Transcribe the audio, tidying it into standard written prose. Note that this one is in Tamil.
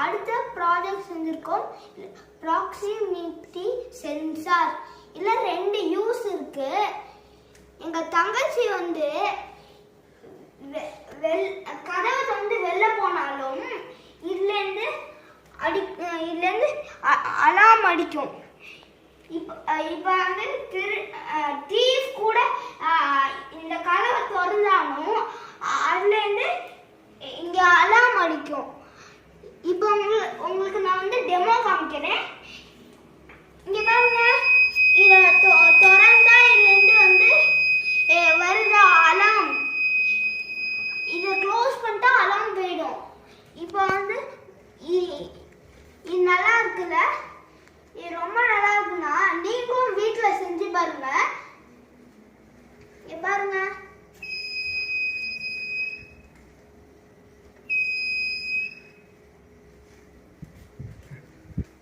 அடுத்த ப்ராஜெக்ட் செஞ்சிருக்கோம் ப்ராக்சிமிட்டி சென்சார். இல்ல ரெண்டு யூஸ் இருக்கு. எங்க தங்கச்சி வந்து கதவை வந்து வெளில போனாலும் இதுல இருந்து அலார்ம் அடிக்கும். இப்ப வந்து தீஃப் கூட இந்த கதவை திறந்தாலும் அதுல இருந்து இங்க அலார்ம் அடிக்கும். இப்போ உங்களுக்கு நான் வந்து டெமோ காமிக்கிறேன். இங்க பாருங்க, இத திறந்தா இதுல இருந்து வந்து வருதா அலார்ம். இத க்ளோஸ் பண்ணிட்டா அலார்ம் போயிடும். இப்போ வந்து இது நல்லா இருக்குல்ல? இது ரொம்ப நல்லா இருக்குன்னா நீங்களும் வீட்டுல செஞ்சு பாருங்க. பாருங்க.